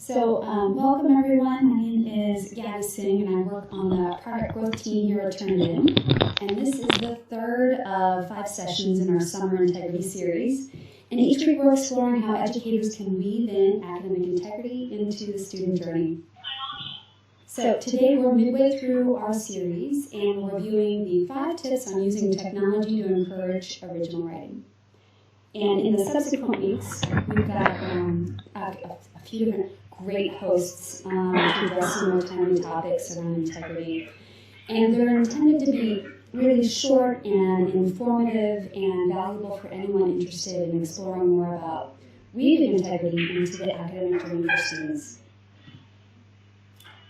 Welcome everyone. My name is Gabby Singh and I work on the product growth team here at Turnitin. And this is the third of 5 sessions in our summer integrity series. And each week we're exploring how educators can weave in academic integrity into the student journey. So today we're midway through our series and we're reviewing the 5 tips on using technology to encourage original writing. And in the subsequent weeks, we've got a few different great hosts to address some more timely topics around integrity. And they're intended to be really short and informative and valuable for anyone interested in exploring more about weaving integrity into the academic journey for students.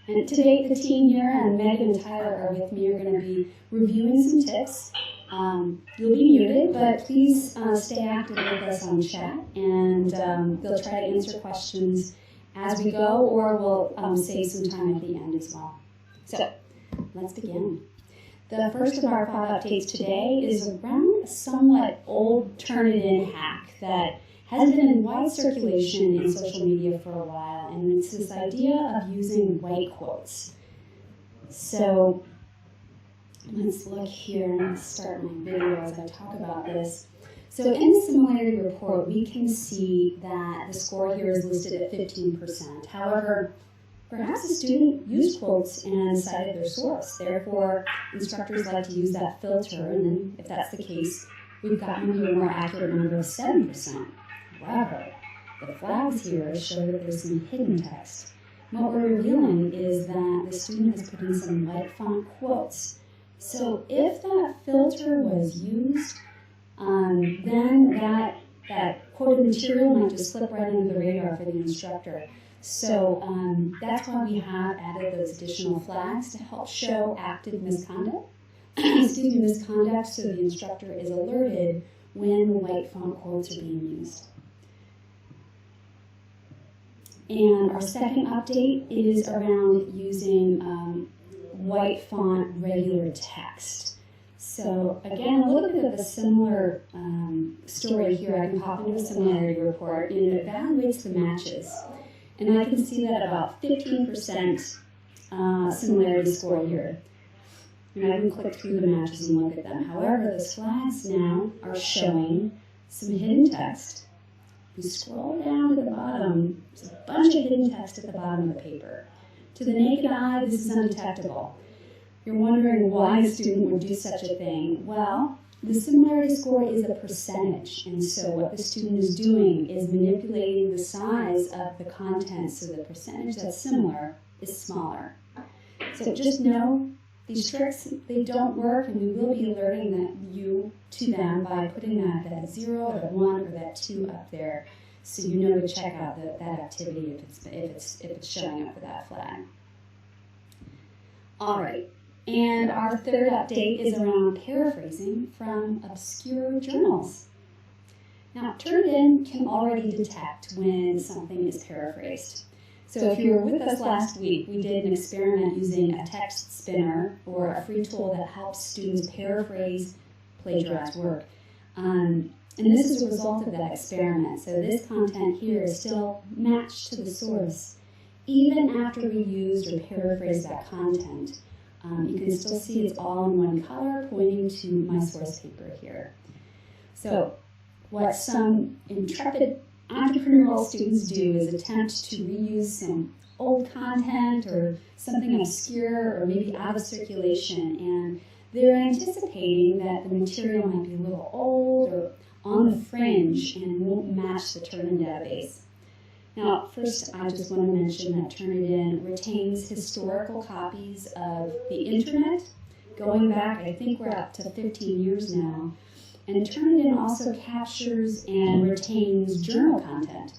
And today, the team here, and Meg and Tyler are with me, are going to be reviewing some tips. You'll be muted, but please stay active with us on chat, and they'll try to answer questions as we go, or we'll save some time at the end as well. So, let's begin. The first of our 5 updates today is around a somewhat old Turnitin hack that has been in wide circulation in social media for a while, and it's this idea of using white quotes. So, let's look here and start my video as I talk about this. So in the similarity report, we can see that the score here is listed at 15%. However, perhaps a student used quotes and cited their source. Therefore, instructors like to use that filter, and then if that's the case, we've gotten a more accurate number of 7%. However, the flags here show that there's some hidden text. And what we're revealing is that the student has put in some white font quotes. So if that filter was used, then that quoted material might just slip right under the radar for the instructor. So that's why we have added those additional flags to help show active misconduct, misconduct, so the instructor is alerted when the white font quotes are being used. And our second update is around using white font regular text. So again, a little bit of a similar story here. I can pop into a similarity report and it evaluates the matches. And I can see that about 15% similarity score here. And I can click through the matches and look at them. However, the flags now are showing some hidden text. If you scroll down to the bottom, there's a bunch of hidden text at the bottom of the paper. To the naked eye, this is undetectable. You're wondering why a student would do such a thing. Well, the similarity score is a percentage, and so what the student is doing is manipulating the size of the content so the percentage that's similar is smaller. So just know these tricks, they don't work, and we will be alerting you to them by putting that 0 or that 1 or that 2 up there, so you know to check out that activity if it's showing up for that flag. All right, and our third update is around paraphrasing from obscure journals. Now, Turnitin can already detect when something is paraphrased. So if you were with us last week, we did an experiment using a text spinner, or a free tool that helps students paraphrase plagiarized work. And this is a result of that experiment. So this content here is still matched to the source. Even after we used or paraphrased that content, you can still see it's all in one color, pointing to my source paper here. So what some intrepid entrepreneurial students do is attempt to reuse some old content or something obscure or maybe out of circulation, and they're anticipating that the material might be a little old or on the fringe and won't match the Turnitin database. Now, first, I just want to mention that Turnitin retains historical copies of the internet, going back, I think we're up to 15 years now. And Turnitin also captures and retains journal content,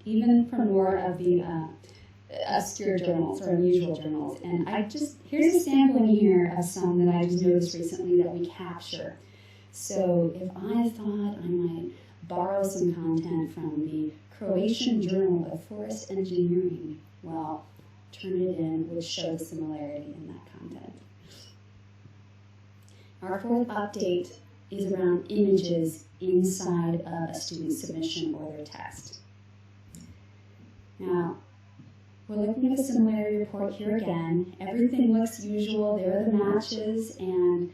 even from more of the obscure journals or unusual journals. And here's a sampling here of some that I just noticed recently that we capture. So if I thought I might borrow some content from the Croatian Journal of Forest Engineering, well, Turnitin would show the similarity in that content. Our fourth update is around images inside of a student submission or their text. Now, we're looking at a similarity report here again. Everything looks usual. There are the matches, and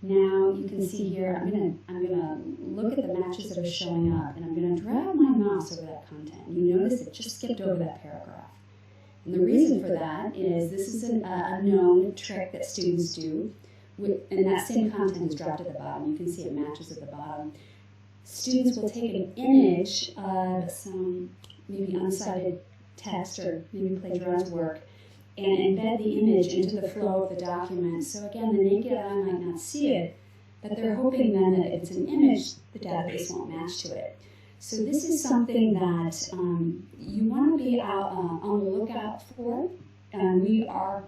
now you can see here, I'm gonna look at the matches that are showing up, and I'm gonna drag my mouse over that content. You notice it just skipped over that paragraph. And the reason for that is this is a known trick that students do, and that same content is dropped at the bottom. You can see it matches at the bottom. Students will take an image of some maybe unsighted text or maybe plagiarized work and embed the image into the flow of the document. So again, the naked eye might not see it, but they're hoping then that if it's an image, the database won't match to it. So this is something that you want to be out on the lookout for. We are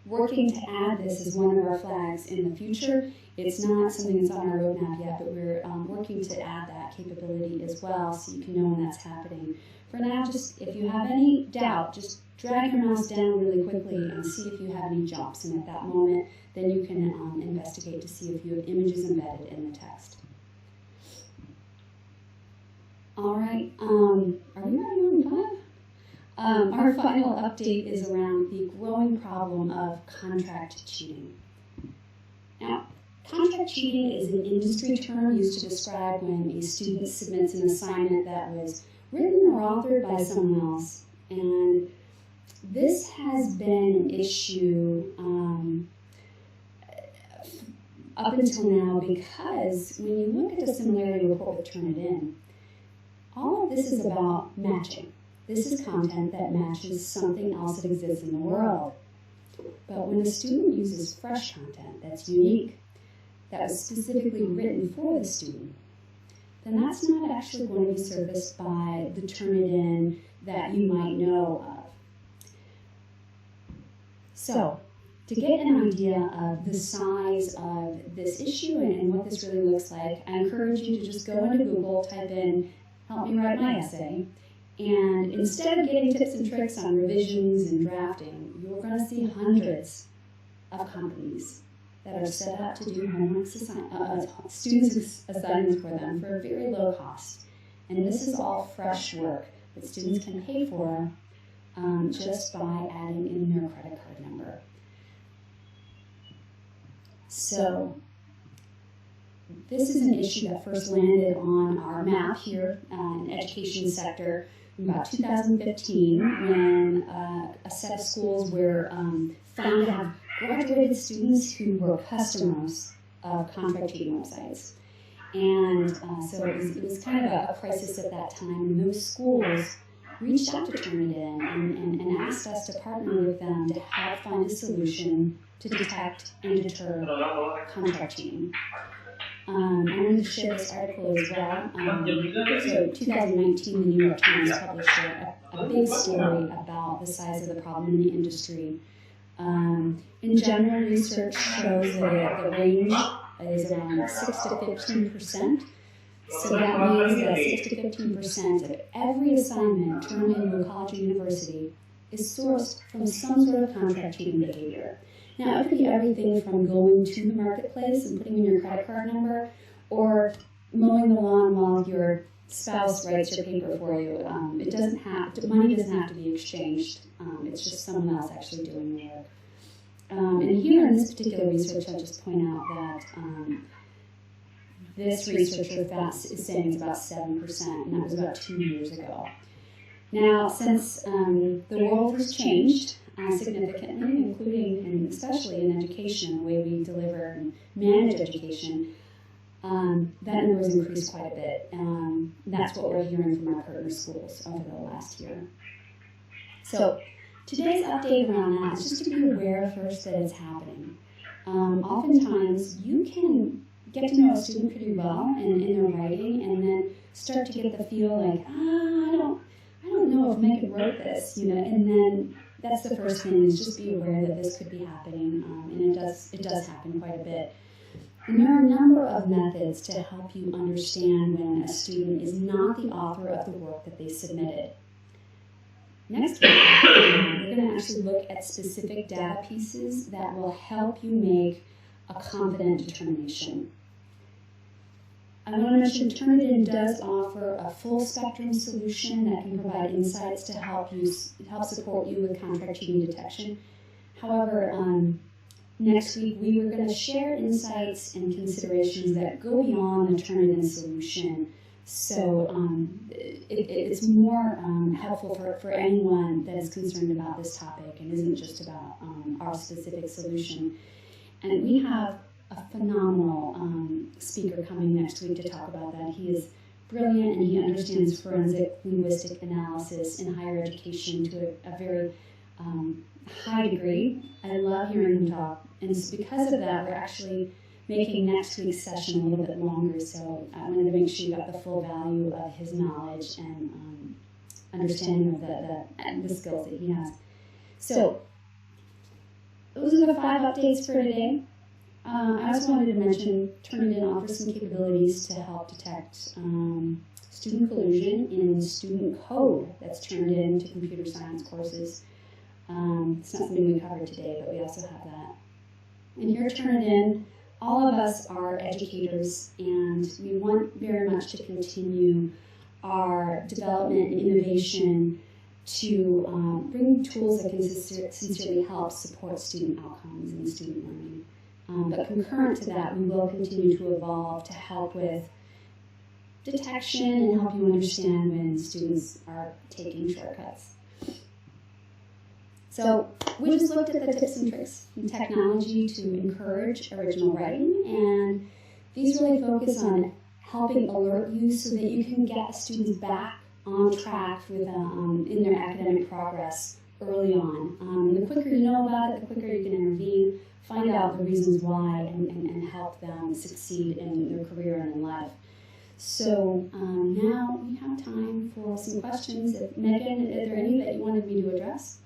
working to add this as one of our flags in the future. It's not something that's on our roadmap yet, but we're working to add that capability as well so you can know when that's happening. For now, just if you have any doubt, just drag your mouse down really quickly and see if you have any jumps. And at that moment, then you can investigate to see if you have images embedded in the text. All right, are we ready on 5? Our final update is around the growing problem of contract cheating. Now, contract cheating is an industry term used to describe when a student submits an assignment that was written or authored by someone else. And this has been an issue up until now because when you look at the similarity report with Turnitin, all of this is about matching. This is content that matches something else that exists in the world. But when a student uses fresh content that's unique, that was specifically written for the student, then that's not actually going to be serviced by the Turnitin that you might know of. So, to get an idea of the size of this issue and what this really looks like, I encourage you to just go into Google, type in, "help me write my essay," and instead of getting tips and tricks on revisions and drafting, you're going to see hundreds of companies that are set up to do homework students' assignments for them for a very low cost. And this is all fresh work that students can pay for just by adding in their credit card number. So this is an issue that first landed on our map here in the education sector in about 2015 when a set of schools were found to have graduated students who were customers of contract cheating websites. And so it was kind of a crisis at that time, and those schools reached out to Turnitin and asked us to partner with them to help find a solution to detect and deter contract cheating. I'm going to share this article as well. So 2019, the New York Times published a big story about the size of the problem in the industry. In general, research shows that the range is around 6 to 15%. So that means that 6 to 15% of every assignment turned into a college or university is sourced from some sort of contract cheating behavior. Now, it could be everything from going to the marketplace and putting in your credit card number, or mowing the lawn while your spouse writes your paper for you. Money doesn't have to be exchanged. It's just someone else actually doing the work. And here in this particular research, I'll just point out that this researcher is saying it's about 7%, and that was about 2 years ago. Now, since the world has changed significantly, including and especially in education, the way we deliver and manage education, that number has increased quite a bit. That's what we're hearing from our partner schools over the last year. So today's update around that is just to be aware first that it's happening. Oftentimes, you can get to know a student pretty well in their writing, and then start to get the feel like, I don't know if Megan wrote this, and then that's the first thing, is just be aware that this could be happening, and it does happen quite a bit. And there are a number of methods to help you understand when a student is not the author of the work that they submitted. Next week, we're going to actually look at specific data pieces that will help you make a confident determination. I want to mention Turnitin does offer a full spectrum solution that can provide insights to help support you with contract cheating detection. However, next week we were going to share insights and considerations that go beyond the Turnitin solution. So it's more helpful for anyone that is concerned about this topic and isn't just about our specific solution. And we have a phenomenal speaker coming next week to talk about that. He is brilliant and he understands forensic linguistic analysis in higher education to a very high degree. I love hearing him talk, and so because of that, we're actually making next week's session a little bit longer, so I wanted to make sure you got the full value of his knowledge and understanding of the skills that he has. So, those are the 5 updates for today. I also wanted to mention Turnitin offers some capabilities to help detect student collusion in student code that's turned into computer science courses. It's not something we covered today, but we also have that. And here at Turnitin, all of us are educators, and we want very much to continue our development and innovation to bring tools that can sincerely help support student outcomes and student learning. But concurrent to that, we will continue to evolve to help with detection and help you understand when students are taking shortcuts. So we just looked at the tips and tricks in technology to encourage original writing, and these really focus on helping alert you so that you can get students back on track with in their academic progress early on. The quicker you know about it, the quicker you can intervene, find out the reasons why, and help them succeed in their career and in life. So now we have time for some questions. Megan, are there any that you wanted me to address?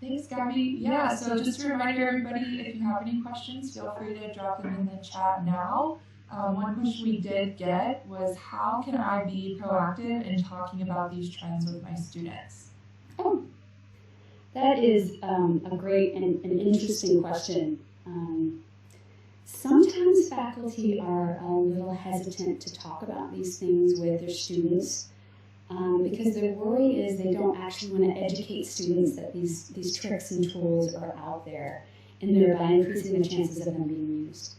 Thanks, Gabby. Yeah, so just a reminder, everybody, if you have any questions, feel free to drop them in the chat now. One question we did get was, how can I be proactive in talking about these trends with my students? Oh, that is a great and interesting question. Sometimes faculty are a little hesitant to talk about these things with their students because their worry is they don't actually want to educate students that these tricks and tools are out there, and thereby increasing the chances of them being used.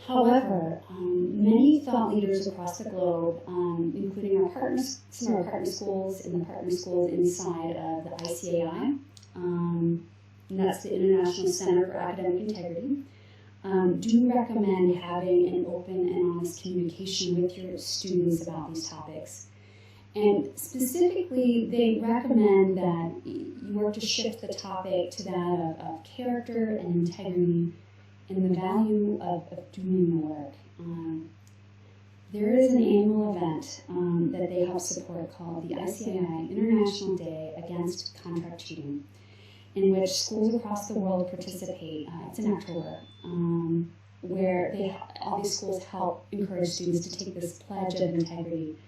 However, many thought leaders across the globe, including our partners, some of our partner schools and the partner schools inside of the ICAI, and that's the International Center for Academic Integrity, do recommend having an open and honest communication with your students about these topics. And specifically, they recommend that you work to shift the topic to that of character and integrity and the value of doing the work. There is an annual event that they help support called the ICAI International Day Against Contract Cheating, in which schools across the world participate. It's in October, where all these schools help encourage students to take this pledge of integrity.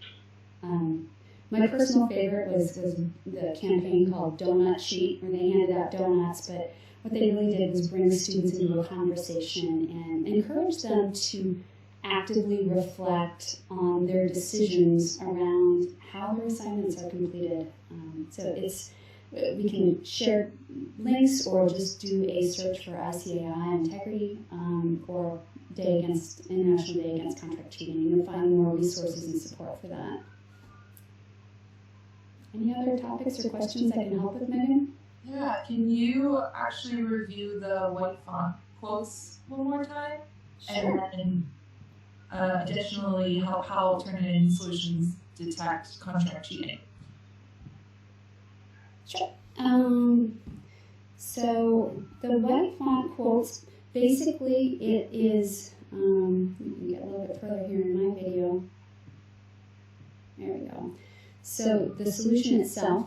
My personal favorite was the campaign called Donut Sheet, where they handed out donuts, but what they really did was bring students into a conversation and encourage them to actively reflect on their decisions around how their assignments are completed. We can share links or just do a search for ICAI Integrity or International Day Against Contract Cheating. You'll find more resources and support for that. Any other topics or questions I can help with, Megan? Yeah, can you actually review the white font quotes one more time? Sure. And then additionally, how Turnitin solutions detect contract cheating? Sure. So the white font quotes, basically it is, you can get a little bit further here in my video. There we go. So the solution itself,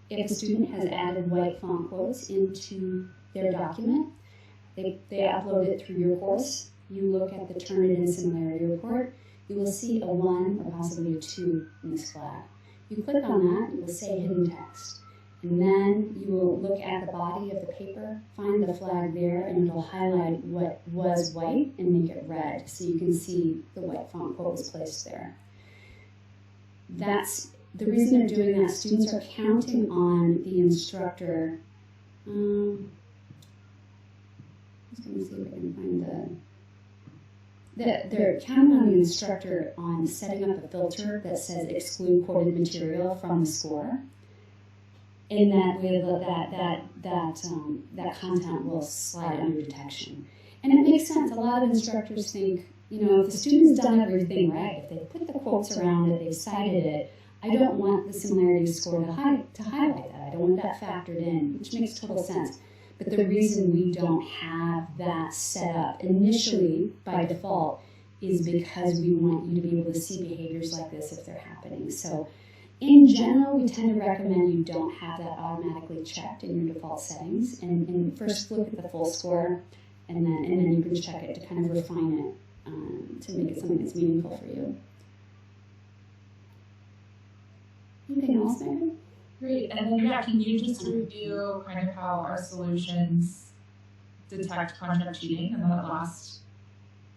if a student has added white font quotes into their document, they upload it through your course. You look at the Turnitin similarity report, you will see a 1 or possibly a 2 in this flag. You click on that, it will say hidden text. And then you will look at the body of the paper, find the flag there, and it'll highlight what was white and make it red so you can see the white font quote was placed there. That's the reason they're doing that. Students are counting on the instructor. I was going to see if I can find they're counting on the instructor on setting up a filter that says exclude quoted material from the score. In that way, that content will slide under detection. And it makes sense. A lot of instructors think, if the student's done everything right, if they put the quotes around it, they've cited it, I don't want the similarity score to highlight that. I don't want that factored in, which makes total sense. But the reason we don't have that set up initially by default is because we want you to be able to see behaviors like this if they're happening. So in general, we tend to recommend you don't have that automatically checked in your default settings. And first look at the full score, and then you can check it to kind of refine it to make it something that's meaningful for you. Anything else, Megan? Great. And then, can you just review kind of how our solutions detect contract cheating and that last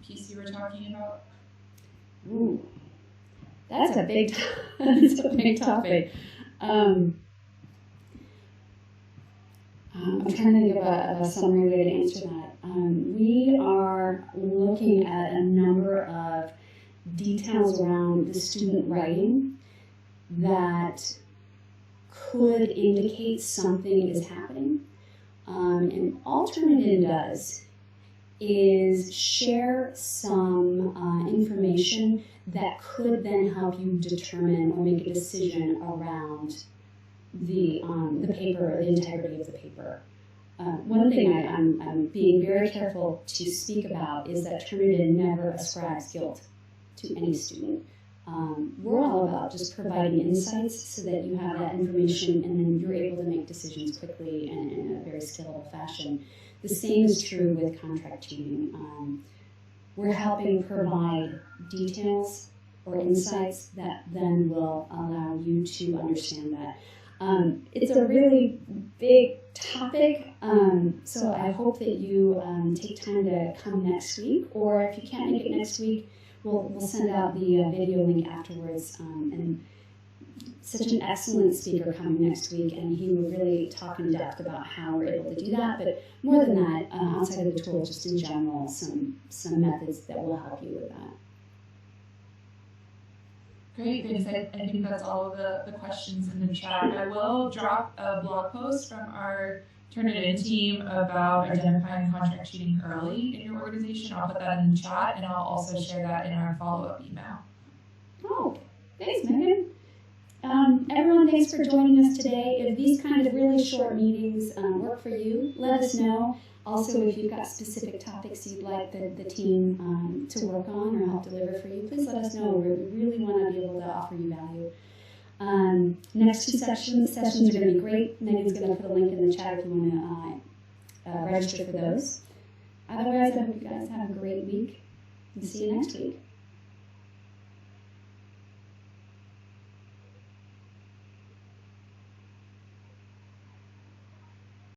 piece you were talking about? Ooh, that's a big topic. I'm trying to think of a summary way to answer that. We are looking at a number of details around the student writing that could indicate something is happening. And all Turnitin does is share some information that could then help you determine or make a decision around the paper or the integrity of the paper. One thing I'm being very careful to speak about is that Turnitin never ascribes guilt to any student. We're all about just providing insights so that you have that information and then you're able to make decisions quickly and in a very scalable fashion. The same is true with contract cheating. We're helping provide details or insights that then will allow you to understand that. It's a really big topic, so I hope that you take time to come next week, or if you can't make it next week, we'll send out the video link afterwards. And such an excellent speaker coming next week, and he will really talk in depth about how we're able to do that. But more than that, outside of the tool, just in general, some methods that will help you with that. Great, thanks. I think that's all of the questions in the chat. I will drop a blog post from our Turnitin team about identifying contract cheating early in your organization. I'll put that in the chat, and I'll also share that in our follow-up email. Oh, thanks, Megan. Everyone, thanks for joining us today. If these kind of really short meetings work for you, let us know. Also, if you've got specific topics you'd like the team to work on or help deliver for you, please let us know. We really want to be able to offer you value. Next two sessions are going to be great. Megan's going to put a link in the chat if you want to register for those. Otherwise, I hope you guys have a great week and see you next week.